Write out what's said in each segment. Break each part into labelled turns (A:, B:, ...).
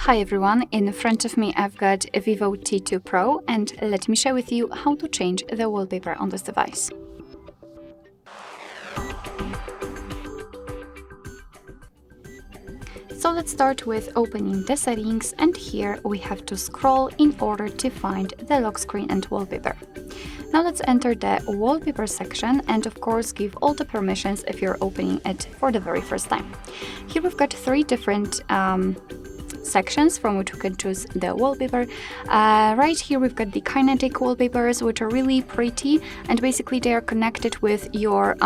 A: Hi everyone, in front of me I've got a VIVO T2 Pro and let me share with you how to change the wallpaper on this device. So let's start with opening the settings, and here we have to scroll in order to find the lock screen and wallpaper. Now let's enter the wallpaper section and of course give all the permissions if you're opening it for the very first time. Here we've got three different sections from which we can choose the wallpaper. Right here we've got the kinetic wallpapers, which are really pretty, and basically they are connected with your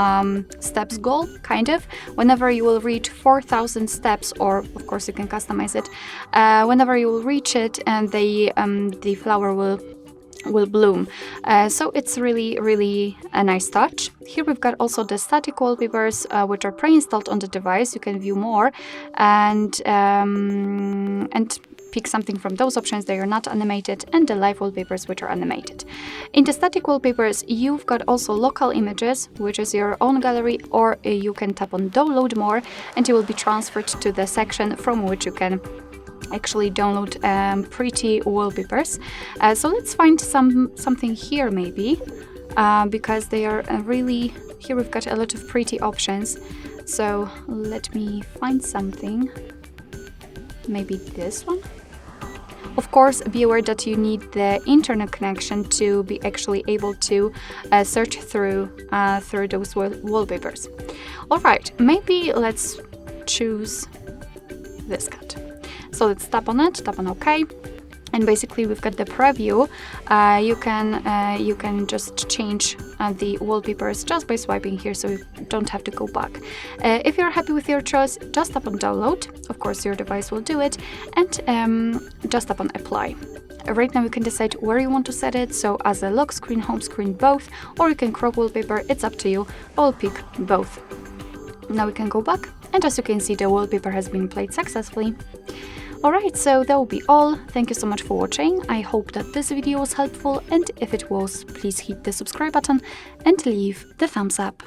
A: steps goal, kind of. Whenever you will reach 4,000 steps, or of course you can customize it, whenever you will reach it, and the flower will bloom. So it's really a nice touch. Here we've got also the static wallpapers, which are pre-installed on the device. You can view more and pick something from those options. They are not animated, and the live wallpapers, which are animated. In the static wallpapers, you've got also local images, which is your own gallery, or you can tap on download more and you will be transferred to the section from which you can actually download pretty wallpapers. So let's find something here maybe, because they are really, here we've got a lot of pretty options. So let me find something, maybe this one. Of course, be aware that you need the internet connection to be actually able to search through those wallpapers. All right, maybe let's choose this cut. So let's tap on it, tap on OK, and basically we've got the preview. You can just change the wallpapers just by swiping here, so you don't have to go back. If you're happy with your choice, just tap on download. Of course, your device will do it, and just tap on apply. Right now you can decide where you want to set it, so as a lock screen, home screen, both, or you can crop wallpaper. It's up to you. I'll pick both. Now we can go back, and as you can see, the wallpaper has been played successfully. Alright, so that will be all. Thank you so much for watching. I hope that this video was helpful, and if it was, please hit the subscribe button and leave the thumbs up.